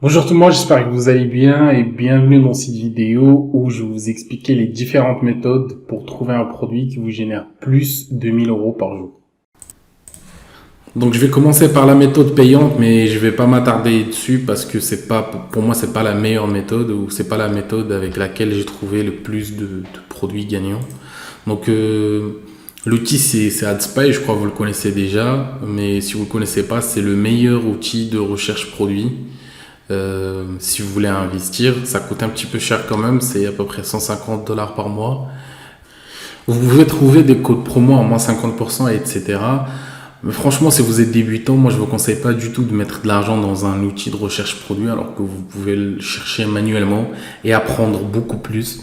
Bonjour tout le monde, j'espère que vous allez bien et bienvenue dans cette vidéo où je vais vous expliquer les différentes méthodes pour trouver un produit qui vous génère plus de 1000 euros par jour. Donc je vais commencer par la méthode payante, mais je vais pas m'attarder dessus parce que c'est pas, pour moi c'est pas la meilleure méthode ou c'est pas la méthode avec laquelle j'ai trouvé le plus de produits gagnants. Donc l'outil c'est AdSpy, je crois que vous le connaissez déjà, mais si vous le connaissez pas, c'est le meilleur outil de recherche produit. Si vous voulez investir, ça coûte un petit peu cher quand même, c'est à peu près 150 $ par mois. Vous pouvez trouver des codes promo à moins 50%, etc. Mais franchement, si vous êtes débutant, moi je ne vous conseille pas du tout de mettre de l'argent dans un outil de recherche produit alors que vous pouvez le chercher manuellement et apprendre beaucoup plus.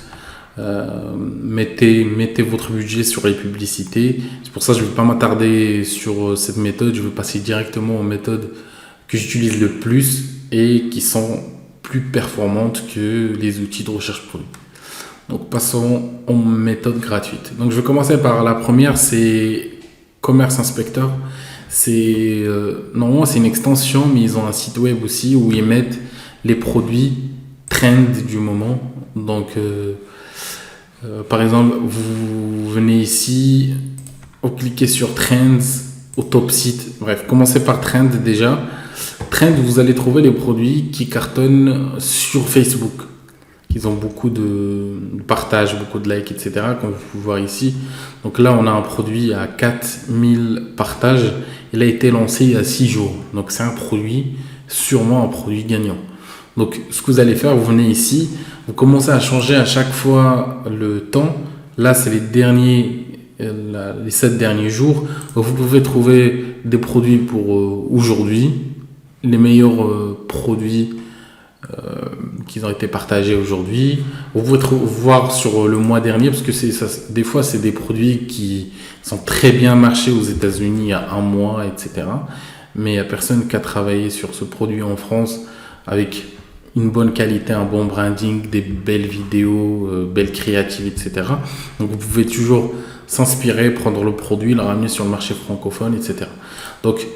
Mettez votre budget sur les publicités. C'est pour ça que je ne vais pas m'attarder sur cette méthode, je vais passer directement aux méthodes que j'utilise le plus et qui sont plus performantes que les outils de recherche produit. Donc passons aux méthodes gratuites. Donc je vais commencer par la première, c'est Commerce Inspector. Normalement c'est une extension, mais ils ont un site web aussi où ils mettent les produits trend du moment. Donc par exemple, vous venez ici, vous cliquez sur Trends au top site. Bref, commencez par Trend déjà. Trend, vous allez trouver les produits qui cartonnent sur Facebook. Ils ont beaucoup de partages, beaucoup de likes, etc. Comme vous pouvez voir ici. Donc là, on a un produit à 4000 partages. Il a été lancé il y a 6 jours. Donc c'est un produit, sûrement un produit gagnant. Donc ce que vous allez faire, vous venez ici, vous commencez à changer à chaque fois le temps. Là, c'est les 7 derniers jours. Vous pouvez trouver des produits pour aujourd'hui, les meilleurs produits qui ont été partagés aujourd'hui. Vous pouvez voir sur le mois dernier, parce que des fois, c'est des produits qui sont très bien marchés aux États-Unis il y a un mois, etc. Mais il n'y a personne qui a travaillé sur ce produit en France avec une bonne qualité, un bon branding, des belles vidéos, belles créatives, etc. Donc vous pouvez toujours s'inspirer, prendre le produit, le ramener sur le marché francophone, etc. Donc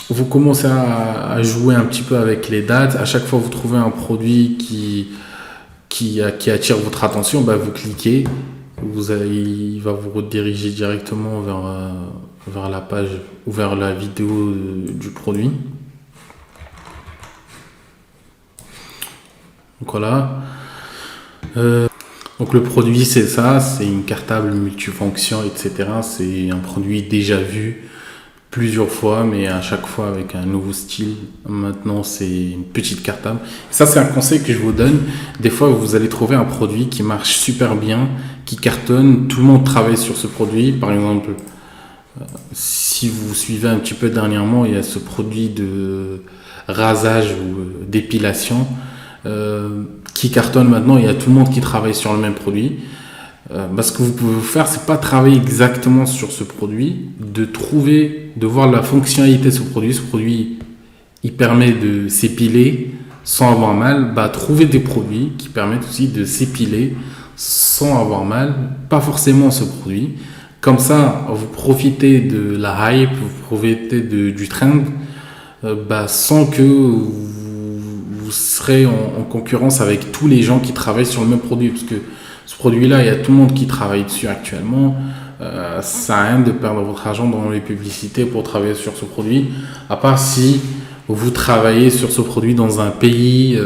vous commencez à jouer un petit peu avec les dates. À chaque fois que vous trouvez un produit qui attire votre attention, vous cliquez. Il va vous rediriger directement vers la page ou vers la vidéo du produit. Donc voilà. Donc le produit c'est ça, c'est une cartable multifonction, etc. C'est un produit déjà vu plusieurs fois, mais à chaque fois avec un nouveau style. Maintenant, c'est une petite cartable. Ça, c'est un conseil que je vous donne. Des fois, vous allez trouver un produit qui marche super bien, qui cartonne. Tout le monde travaille sur ce produit. Par exemple, si vous suivez un petit peu dernièrement, il y a ce produit de rasage ou d'épilation qui cartonne maintenant. Il y a tout le monde qui travaille sur le même produit. Ce que vous pouvez faire, c'est pas travailler exactement sur ce produit, de voir la fonctionnalité de ce produit. Ce produit, il permet de s'épiler sans avoir mal. Trouver des produits qui permettent aussi de s'épiler sans avoir mal. Pas forcément ce produit. Comme ça, vous profitez de la hype, vous profitez du trend, sans que vous serez en concurrence avec tous les gens qui travaillent sur le même produit. Parce que ce produit-là, il y a tout le monde qui travaille dessus actuellement. Ça sert à rien de perdre votre argent dans les publicités pour travailler sur ce produit, à part si vous travaillez sur ce produit dans un pays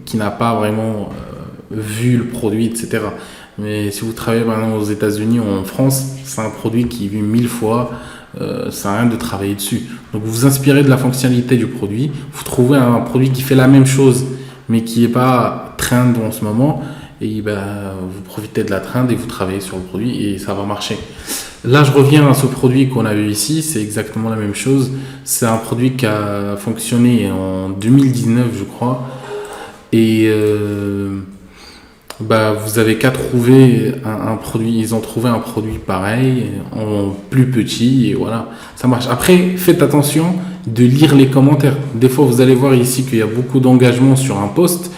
qui n'a pas vraiment vu le produit, etc. Mais si vous travaillez par exemple aux États-Unis ou en France, c'est un produit qui est vu 1000 fois, ça sert à rien de travailler dessus. Donc vous vous inspirez de la fonctionnalité du produit, vous trouvez un produit qui fait la même chose, mais qui n'est pas trend en ce moment, et vous profitez de la trend et vous travaillez sur le produit et ça va marcher. Là, je reviens à ce produit qu'on a vu ici, c'est exactement la même chose. C'est un produit qui a fonctionné en 2019, je crois. Et vous avez qu'à trouver un produit. Ils ont trouvé un produit pareil, en plus petit, et voilà, ça marche. Après, faites attention de lire les commentaires. Des fois, vous allez voir ici qu'il y a beaucoup d'engagement sur un post.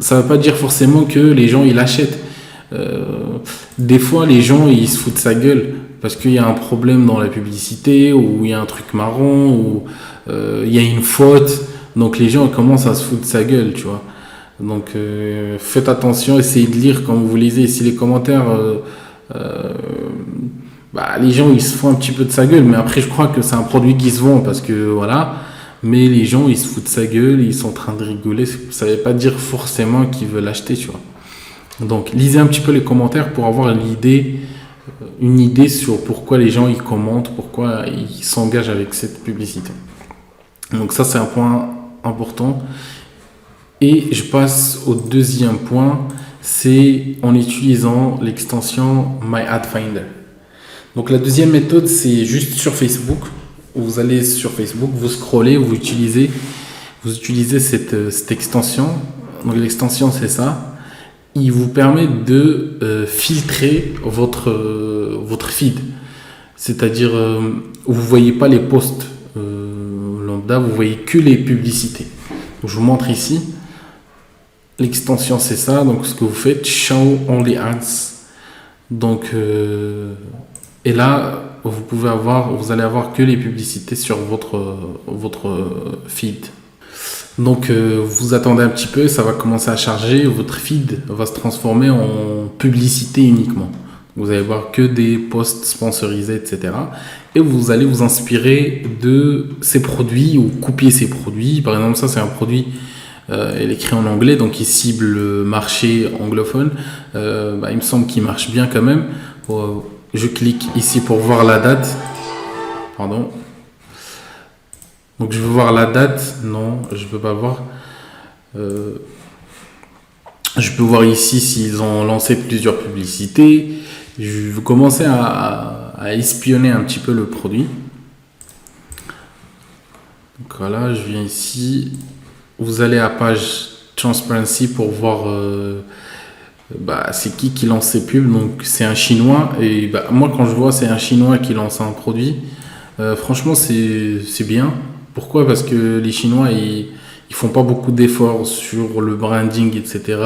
Ça ne veut pas dire forcément que les gens ils achètent. Des fois, les gens ils se foutent de sa gueule parce qu'il y a un problème dans la publicité, ou il y a un truc marrant, ou il y a une faute. Donc les gens commencent à se foutre de sa gueule, tu vois. Donc faites attention, essayez de lire quand vous lisez. Si les commentaires, euh, les gens ils se font un petit peu de sa gueule, mais après je crois que c'est un produit qui se vend parce que voilà. Mais les gens ils se foutent de sa gueule, ils sont en train de rigoler. Ça ne veut pas dire forcément qu'ils veulent acheter, tu vois. Donc lisez un petit peu les commentaires pour avoir une idée sur pourquoi les gens ils commentent, pourquoi ils s'engagent avec cette publicité. Donc ça c'est un point important. Et je passe au deuxième point, c'est en utilisant l'extension My Ad Finder. Donc la deuxième méthode, c'est juste sur Facebook. Vous allez sur Facebook, vous scrollez, vous utilisez cette extension. Donc l'extension, c'est ça. Il vous permet de filtrer votre feed. C'est-à-dire, vous ne voyez pas les posts lambda, vous voyez que les publicités. Donc, je vous montre ici. L'extension, c'est ça. Donc, ce que vous faites, Show Only Ads. Donc, et là, vous allez avoir que les publicités sur votre feed. Donc, vous attendez un petit peu, ça va commencer à charger. Votre feed va se transformer en publicité uniquement. Vous allez voir que des posts sponsorisés, etc. Et vous allez vous inspirer de ces produits ou copier ces produits. Par exemple, ça, c'est un produit. Il est écrit en anglais, donc il cible le marché anglophone. Il me semble qu'il marche bien quand même. Je clique ici pour voir la date. Pardon. Donc je veux voir la date. Non, je ne peux pas voir. Je peux voir ici s'ils ont lancé plusieurs publicités. Je vais commencer à espionner un petit peu le produit. Donc voilà, je viens ici. Vous allez à page Transparency pour voir c'est qui lance ces pubs. Donc c'est un Chinois. Et moi quand je vois c'est un Chinois qui lance un produit, franchement c'est bien. Pourquoi? Parce que les Chinois ils font pas beaucoup d'efforts sur le branding, etc.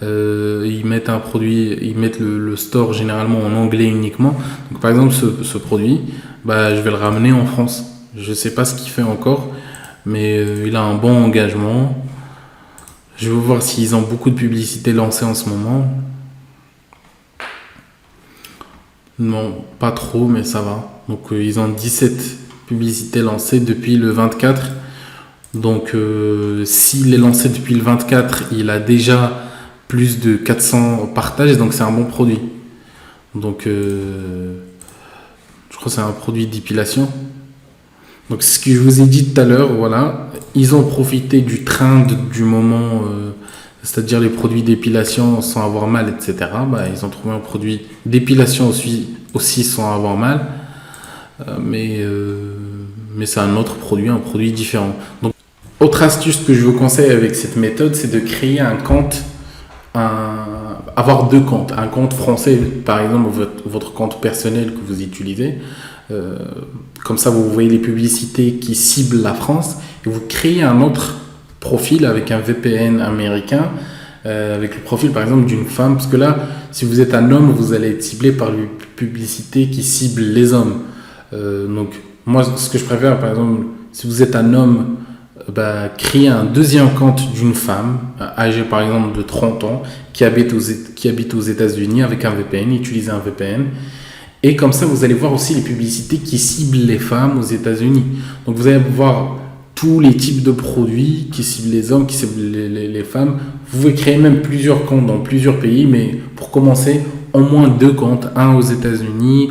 Ils mettent un produit, ils mettent le store généralement en anglais uniquement. Donc par exemple ce produit, je vais le ramener en France. Je sais pas ce qu'il fait encore. Mais il a un bon engagement. Je veux voir s'ils ont beaucoup de publicités lancées en ce moment. Non, pas trop, mais ça va. Donc ils ont 17 publicités lancées depuis le 24. Donc s'il est lancé depuis le 24, il a déjà plus de 400 partages. Donc c'est un bon produit. Donc je crois que c'est un produit d'épilation. Donc, ce que je vous ai dit tout à l'heure, voilà, ils ont profité du trend du moment, c'est-à-dire les produits d'épilation sans avoir mal, etc. Ils ont trouvé un produit d'épilation aussi sans avoir mal, mais c'est un autre produit, un produit différent. Donc, autre astuce que je vous conseille avec cette méthode, c'est de créer un compte, avoir deux comptes, un compte français, par exemple votre compte personnel que vous utilisez. Comme ça, vous voyez les publicités qui ciblent la France et vous créez un autre profil avec un VPN américain, avec le profil par exemple d'une femme. Parce que là, si vous êtes un homme, vous allez être ciblé par les publicités qui ciblent les hommes. Donc, moi, ce que je préfère, par exemple, si vous êtes un homme, créer un deuxième compte d'une femme âgée par exemple de 30 ans qui habite aux États-Unis avec un VPN, utiliser un VPN. Et comme ça, vous allez voir aussi les publicités qui ciblent les femmes aux États-Unis. Donc, vous allez voir tous les types de produits qui ciblent les hommes, qui ciblent les femmes. Vous pouvez créer même plusieurs comptes dans plusieurs pays, mais pour commencer, au moins deux comptes, un aux États-Unis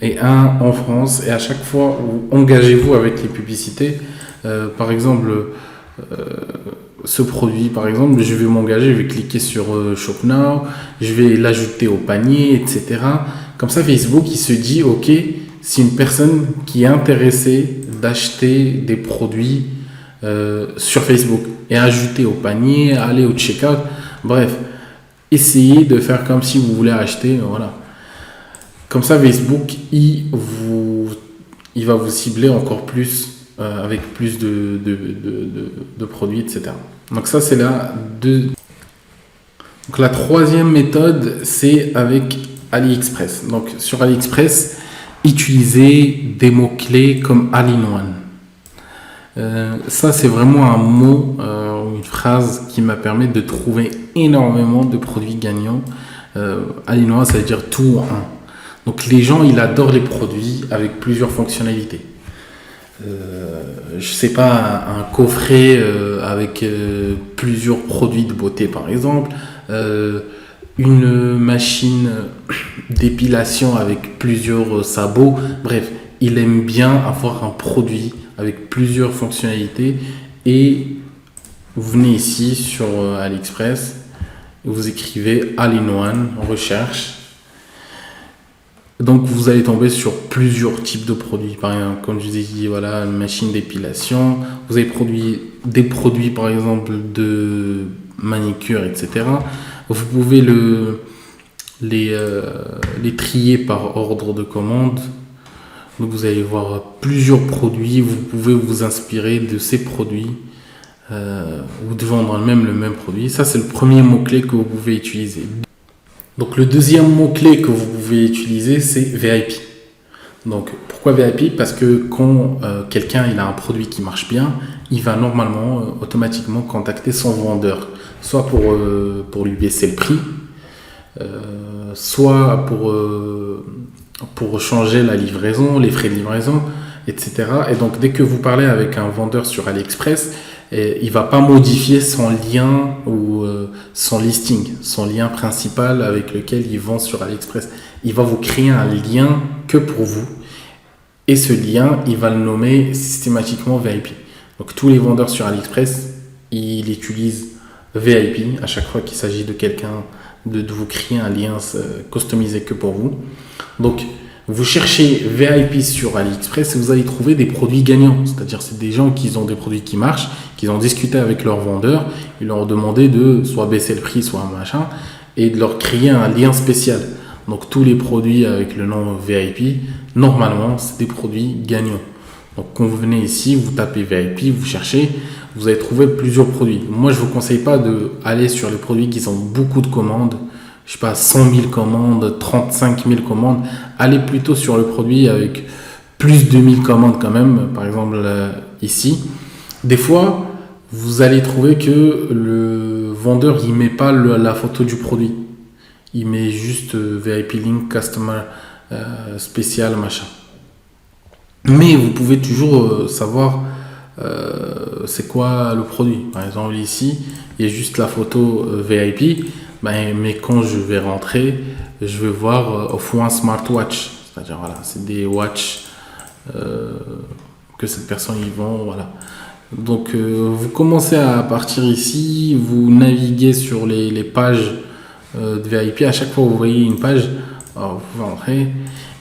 et un en France. Et à chaque fois, engagez-vous avec les publicités. Par exemple, ce produit, par exemple, je vais m'engager, je vais cliquer sur Shop Now, je vais l'ajouter au panier, etc. Comme ça, Facebook, il se dit, ok, c'est une personne qui est intéressée d'acheter des produits sur Facebook et ajouter au panier, aller au checkout. Bref, essayez de faire comme si vous voulez acheter, voilà. Comme ça, Facebook, il va vous cibler encore plus avec plus de produits, etc. Donc ça, c'est Donc la troisième méthode, c'est avec AliExpress. Donc sur AliExpress, utilisez des mots-clés comme All-in-One. Ça, c'est vraiment un mot, une phrase qui m'a permis de trouver énormément de produits gagnants. All-in-one, ça veut dire tout en un. Donc les gens, ils adorent les produits avec plusieurs fonctionnalités. Je sais pas, un coffret avec plusieurs produits de beauté par exemple, une machine d'épilation avec plusieurs sabots, bref, il aime bien avoir un produit avec plusieurs fonctionnalités et vous venez ici sur AliExpress, vous écrivez All-in-one, recherche. Donc vous allez tomber sur plusieurs types de produits. Par exemple, comme je vous ai dit, voilà, une machine d'épilation. Vous avez des produits, par exemple, de manicure, etc. Vous pouvez les trier par ordre de commande. Donc vous allez voir plusieurs produits. Vous pouvez vous inspirer de ces produits ou de vendre même le même produit. Ça, c'est le premier mot-clé que vous pouvez utiliser. Donc le deuxième mot-clé que vous pouvez utiliser, c'est VIP. Donc pourquoi VIP? Parce que quand quelqu'un il a un produit qui marche bien, il va normalement automatiquement contacter son vendeur, soit pour lui baisser le prix, soit pour changer la livraison, les frais de livraison, etc. Et donc dès que vous parlez avec un vendeur sur AliExpress, il ne va pas modifier son lien ou son listing, son lien principal avec lequel il vend sur AliExpress. Il va vous créer un lien que pour vous. Et ce lien, il va le nommer systématiquement VIP. Donc tous les vendeurs sur AliExpress, ils utilisent VIP à chaque fois qu'il s'agit de quelqu'un, de vous créer un lien customisé que pour vous. Donc vous cherchez VIP sur AliExpress et vous allez trouver des produits gagnants. C'est-à-dire c'est des gens qui ont des produits qui marchent, qui ont discuté avec leurs vendeurs, ils leur ont demandé de soit baisser le prix, soit un machin, et de leur créer un lien spécial. Donc tous les produits avec le nom VIP, normalement, c'est des produits gagnants. Donc quand vous venez ici, vous tapez VIP, vous cherchez, vous allez trouver plusieurs produits. Moi, je ne vous conseille pas d'aller sur les produits qui ont beaucoup de commandes, je sais pas, 100 000 commandes, 35 000 commandes. Allez plutôt sur le produit avec plus de 1000 commandes quand même, par exemple ici. Des fois, vous allez trouver que le vendeur, il met pas la photo du produit. Il met juste VIP Link Customer spécial, machin. Mais vous pouvez toujours savoir c'est quoi le produit. Par exemple, ici, il y a juste la photo VIP. Mais quand je vais rentrer, je vais voir F1 Smartwatch. C'est-à-dire, voilà, c'est des watches que cette personne y vend. Voilà. Donc, vous commencez à partir ici, vous naviguez sur les pages de VIP. À chaque fois que vous voyez une page, alors, vous pouvez entrer.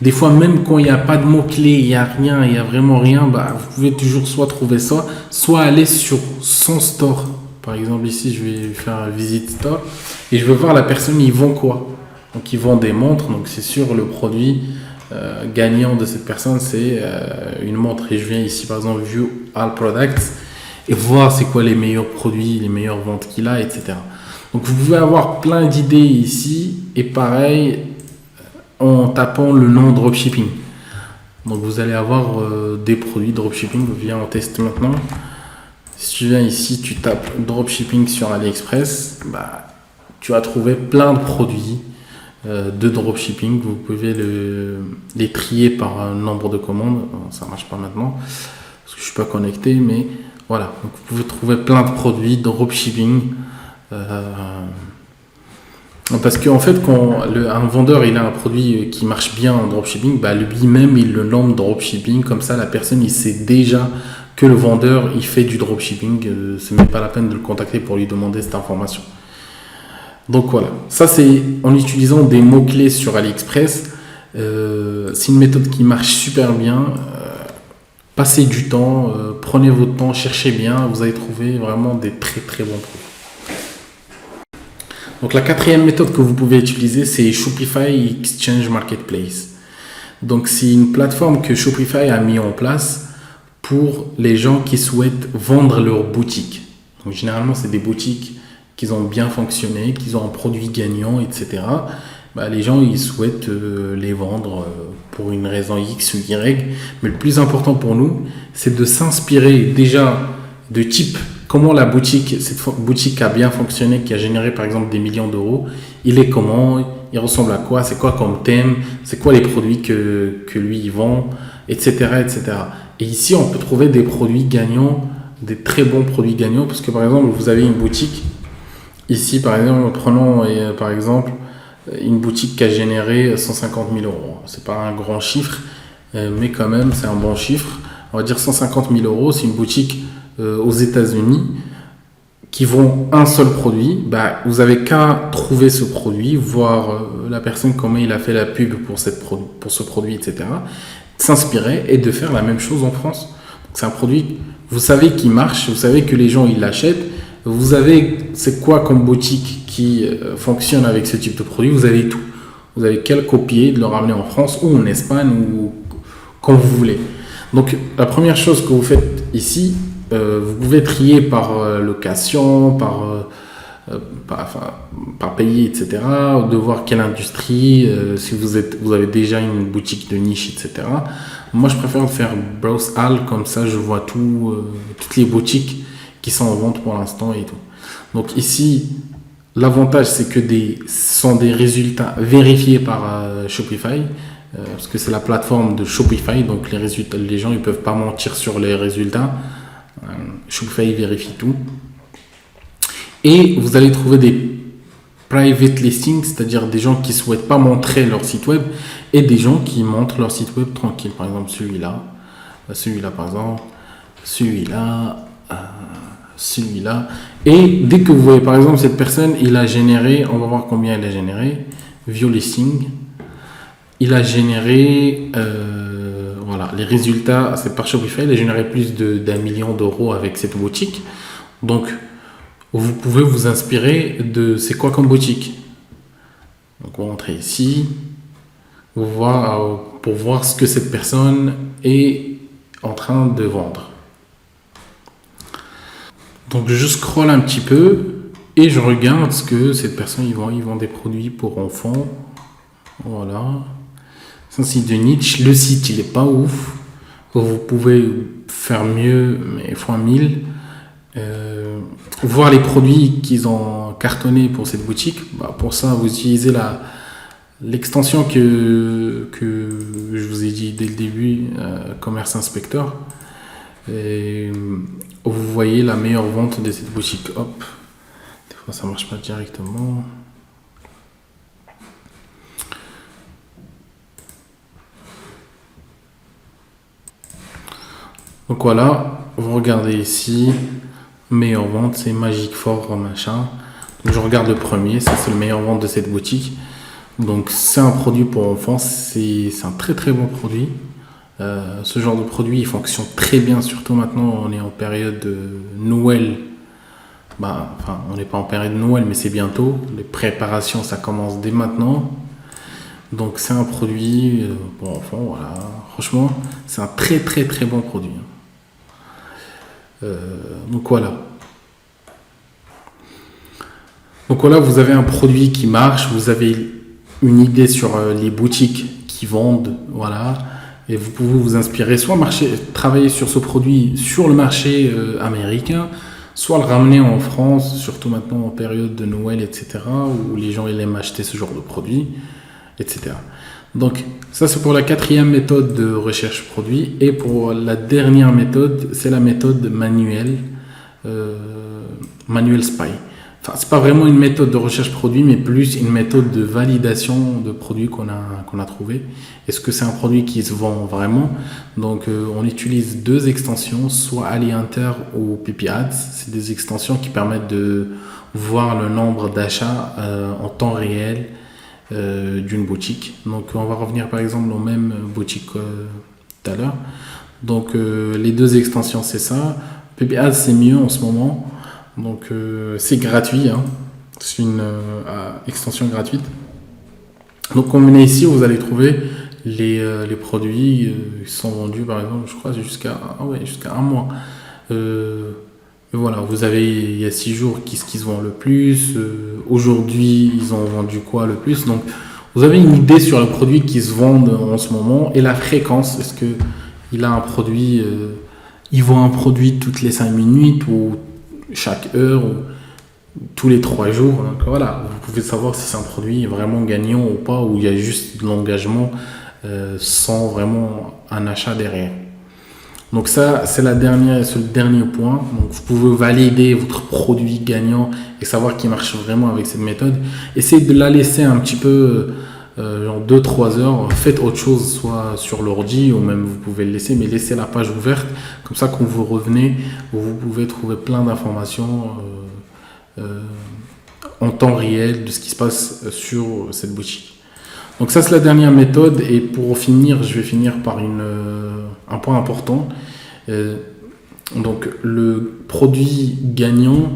Des fois, même quand il n'y a pas de mots-clés, il n'y a rien, il n'y a vraiment rien, vous pouvez toujours soit trouver ça, soit aller sur son store. Par exemple, ici, je vais faire un visite store et je veux voir la personne, ils vend quoi. Donc, ils vendent des montres. Donc, c'est sûr, le produit gagnant de cette personne, c'est une montre. Et je viens ici, par exemple, View All Products et voir c'est quoi les meilleurs produits, les meilleures ventes qu'il a, etc. Donc, vous pouvez avoir plein d'idées ici et pareil en tapant le nom dropshipping. Donc, vous allez avoir des produits dropshipping. Viens, on teste maintenant. Si tu viens ici, tu tapes dropshipping sur AliExpress, tu vas trouver plein de produits de dropshipping. Vous pouvez les trier par nombre de commandes. Ça ne marche pas maintenant parce que je ne suis pas connecté, mais voilà. Donc, vous pouvez trouver plein de produits dropshipping. Parce qu'en fait, quand un vendeur il a un produit qui marche bien en dropshipping, lui-même il le nomme dropshipping. Comme ça, la personne il sait déjà que le vendeur il fait du dropshipping. Ce n'est pas la peine de le contacter pour lui demander cette information. Donc voilà, ça c'est en utilisant des mots-clés sur AliExpress. C'est une méthode qui marche super bien. Passez du temps, prenez votre temps, cherchez bien, vous allez trouver vraiment des très très bons produits. Donc la quatrième méthode que vous pouvez utiliser, c'est Shopify Exchange Marketplace. Donc c'est une plateforme que Shopify a mis en place pour les gens qui souhaitent vendre leur boutique. Donc généralement, c'est des boutiques qui ont bien fonctionné, qui ont un produit gagnant, etc. bah, les gens ils souhaitent les vendre pour une raison X ou Y. Mais le plus important pour nous, c'est de s'inspirer déjà de type comment la boutique, boutique a bien fonctionné, qui a généré par exemple des millions d'euros. Il est comment, il ressemble à quoi, c'est quoi comme thème, c'est quoi les produits que lui il vend, etc., etc. Et ici, on peut trouver des produits gagnants, des très bons produits gagnants, parce que par exemple, vous avez une boutique. Ici, par exemple, prenons par exemple une boutique qui a généré 150 000 euros. C'est pas un grand chiffre, mais quand même, c'est un bon chiffre. On va dire 150 000 euros, c'est une boutique aux États-Unis qui vend un seul produit. Bah, vous avez qu'à trouver ce produit, voir la personne comment il a fait la pub pour ce produit, etc. S'inspirer et de faire la même chose en France. Donc, c'est un produit, vous savez qui marche, vous savez que les gens ils l'achètent. Vous savez c'est quoi comme boutique qui fonctionne avec ce type de produit. Vous avez tout. Vous avez qu'à le copier, de le ramener en France ou en Espagne ou quand vous voulez. Donc la première chose que vous faites ici, vous pouvez trier par location, par pays, etc. De voir quelle industrie, si vous avez déjà une boutique de niche, etc. Moi, je préfère faire browse all, comme ça, je vois toutes les boutiques qui sont en vente pour l'instant et tout. Donc ici, l'avantage, c'est que ce sont des résultats vérifiés par Shopify, parce que c'est la plateforme de Shopify, donc les gens, ils peuvent pas mentir sur les résultats. Shopify vérifie tout. Et vous allez trouver des private listings, c'est-à-dire des gens qui ne souhaitent pas montrer leur site web et des gens qui montrent leur site web tranquille. Par exemple, celui-là par exemple, celui-là. Et dès que vous voyez par exemple cette personne, il a généré, on va voir combien il a généré, view listing, il a généré, voilà, les résultats, c'est par Shopify, il a généré plus d'1 million d'euros avec cette boutique. Donc, vous pouvez vous inspirer de c'est quoi comme boutique. Donc, on va rentrer ici, pour voir ce que cette personne est en train de vendre. Donc, je scrolle un petit peu et je regarde ce que cette personne, ils vend des produits pour enfants. Voilà. C'est un site de niche. Le site, il est pas ouf. Vous pouvez faire mieux, mais fois 1000. Voir les produits qu'ils ont cartonné pour cette boutique. Bah, pour ça, vous utilisez l'extension que je vous ai dit dès le début, Commerce Inspector. Et vous voyez la meilleure vente de cette boutique. Hop. Des fois, ça marche pas directement. Donc voilà, vous regardez ici, meilleure vente, c'est Magic for machin. Donc je regarde le premier, ça c'est le meilleur vente de cette boutique. Donc c'est un produit pour enfants, c'est un très très bon produit. Ce genre de produit il fonctionne très bien, surtout maintenant on est en période de Noël. On n'est pas en période de Noël, mais c'est bientôt. Les préparations ça commence dès maintenant. Donc c'est un produit pour enfants, voilà. Franchement, c'est un très très très bon produit. Donc voilà, vous avez un produit qui marche, vous avez une idée sur les boutiques qui vendent, voilà, et vous pouvez vous inspirer, soit travailler sur ce produit sur le marché américain, soit le ramener en France, surtout maintenant en période de Noël, etc., où les gens ils aiment acheter ce genre de produit, etc. Donc ça c'est pour la 4e méthode de recherche produit, et pour la dernière méthode c'est la méthode manuelle spy. Enfin c'est pas vraiment une méthode de recherche produit mais plus une méthode de validation de produits qu'on a trouvé. Est-ce que c'est un produit qui se vend vraiment? Donc on utilise 2 extensions, soit AliHunter ou PPAds. C'est des extensions qui permettent de voir le nombre d'achats en temps réel d'une boutique. Donc on va revenir par exemple aux mêmes boutiques tout à l'heure. Donc les 2 extensions c'est ça. PPAds c'est mieux en ce moment. Donc c'est gratuit, hein. C'est une extension gratuite. Donc quand vous venez ici vous allez trouver les produits qui sont vendus par exemple je crois jusqu'à un mois. Voilà, il y a 6 jours qui se vend le plus. Aujourd'hui, ils ont vendu quoi le plus? Donc, Vous avez une idée sur le produit qui se vend en ce moment et la fréquence. Est-ce que il a un produit, il vend un produit toutes les 5 minutes ou chaque heure ou tous les 3 jours. Donc voilà, vous pouvez savoir si c'est un produit vraiment gagnant ou pas, ou il y a juste de l'engagement sans vraiment un achat derrière. Donc ça, c'est le dernier point. Donc vous pouvez valider votre produit gagnant et savoir qu'il marche vraiment avec cette méthode. Essayez de la laisser un petit peu, genre 2-3 heures. Faites autre chose, soit sur l'ordi ou même vous pouvez le laisser, mais laissez la page ouverte. Comme ça, quand vous revenez, vous pouvez trouver plein d'informations en temps réel de ce qui se passe sur cette boutique. Donc ça, c'est la dernière méthode. Et pour finir, je vais finir par un point important. Donc le produit gagnant,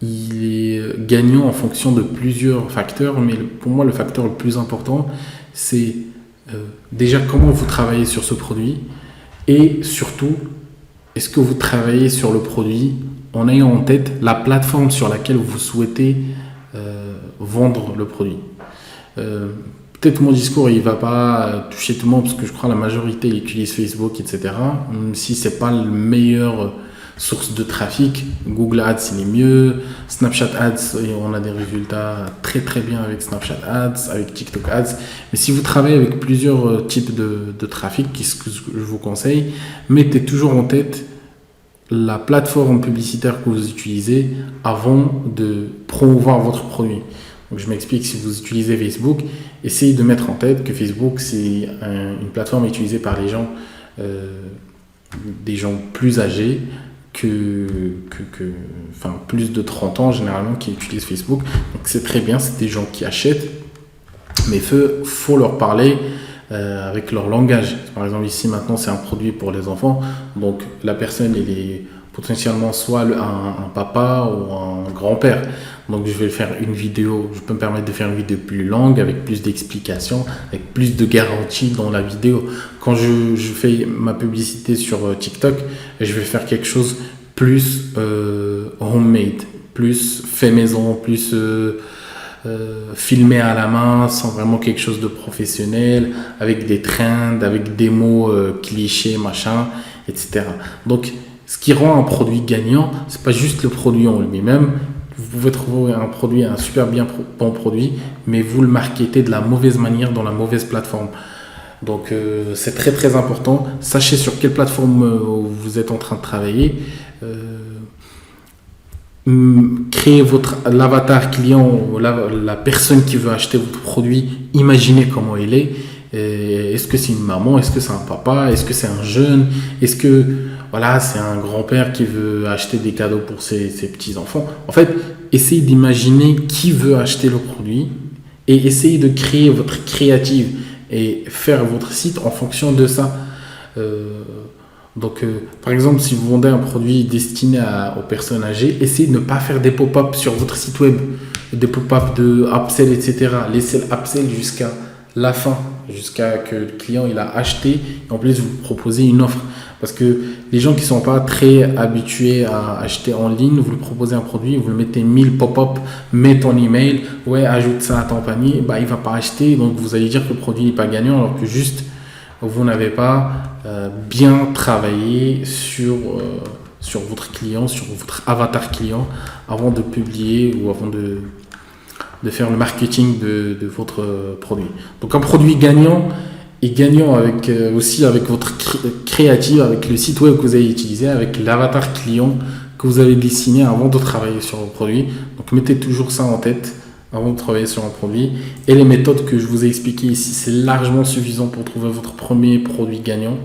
il est gagnant en fonction de plusieurs facteurs. Mais pour moi, le facteur le plus important, c'est déjà comment vous travaillez sur ce produit. Et surtout, est-ce que vous travaillez sur le produit en ayant en tête la plateforme sur laquelle vous souhaitez vendre le produit. Peut-être mon discours il va pas toucher tout le monde parce que je crois que la majorité utilise Facebook, etc. Même si c'est pas le meilleur source de trafic, Google Ads il est mieux, Snapchat Ads on a des résultats très très bien avec Snapchat Ads, avec TikTok Ads. Mais si vous travaillez avec plusieurs types de trafic, qu'est-ce que je vous conseille, mettez toujours en tête la plateforme publicitaire que vous utilisez avant de promouvoir votre produit. Donc je m'explique, si vous utilisez Facebook, essayez de mettre en tête que Facebook c'est une plateforme utilisée par les gens, des gens plus âgés enfin plus de 30 ans généralement qui utilisent Facebook. Donc c'est très bien, c'est des gens qui achètent, mais il faut leur parler avec leur langage. Par exemple ici maintenant c'est un produit pour les enfants, donc la personne elle est potentiellement soit un papa ou un grand-père. Donc je vais faire une vidéo, je peux me permettre de faire une vidéo plus longue avec plus d'explications, avec plus de garanties dans la vidéo. Quand je fais ma publicité sur TikTok, je vais faire quelque chose plus homemade, plus fait maison, plus filmé à la main, sans vraiment quelque chose de professionnel, avec des trends, avec des mots clichés, machin, etc. Donc ce qui rend un produit gagnant, c'est pas juste le produit en lui-même. Vous pouvez trouver un super bon produit, mais vous le marketez de la mauvaise manière dans la mauvaise plateforme. Donc c'est très très important. Sachez sur quelle plateforme vous êtes en train de travailler. Créez l'avatar client, la personne qui veut acheter votre produit. Imaginez comment il est. Est-ce que c'est une maman? Est-ce que c'est un papa? Est-ce que c'est un jeune? Est-ce que voilà, c'est un grand-père qui veut acheter des cadeaux pour ses petits-enfants? En fait, essayez d'imaginer qui veut acheter le produit et essayez de créer votre créative et faire votre site en fonction de ça. Donc, par exemple, si vous vendez un produit destiné aux personnes âgées, essayez de ne pas faire des pop-up sur votre site web, des pop-up de upsell, etc. Laissez l'upsell jusqu'à la fin, jusqu'à que le client il a acheté et en plus vous proposez une offre. Parce que les gens qui ne sont pas très habitués à acheter en ligne, vous lui proposez un produit, vous lui mettez 1000 pop-up, mets ton email, ouais, ajoute ça à ton panier, bah, il ne va pas acheter. Donc vous allez dire que le produit n'est pas gagnant alors que juste vous n'avez pas bien travaillé sur votre client, sur votre avatar client avant de publier ou avant de faire le marketing de votre produit. Donc un produit gagnant est gagnant aussi avec votre créative, avec le site web que vous avez utilisé, avec l'avatar client que vous avez dessiné avant de travailler sur vos produits. Donc mettez toujours ça en tête avant de travailler sur un produit. Et les méthodes que je vous ai expliquées ici, c'est largement suffisant pour trouver votre premier produit gagnant.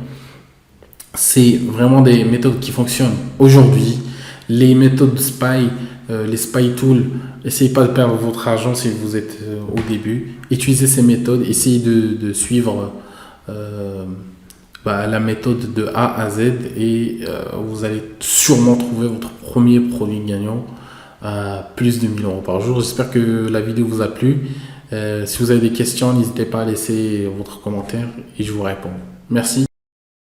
C'est vraiment des méthodes qui fonctionnent aujourd'hui. Les méthodes SPY, les SPY tools, essayez pas de perdre votre argent si vous êtes au début. Utilisez ces méthodes, essayez de suivre la méthode de A à Z et vous allez sûrement trouver votre premier produit gagnant à plus de 1000 euros par jour. J'espère que la vidéo vous a plu. Si vous avez des questions, n'hésitez pas à laisser votre commentaire et je vous réponds. Merci.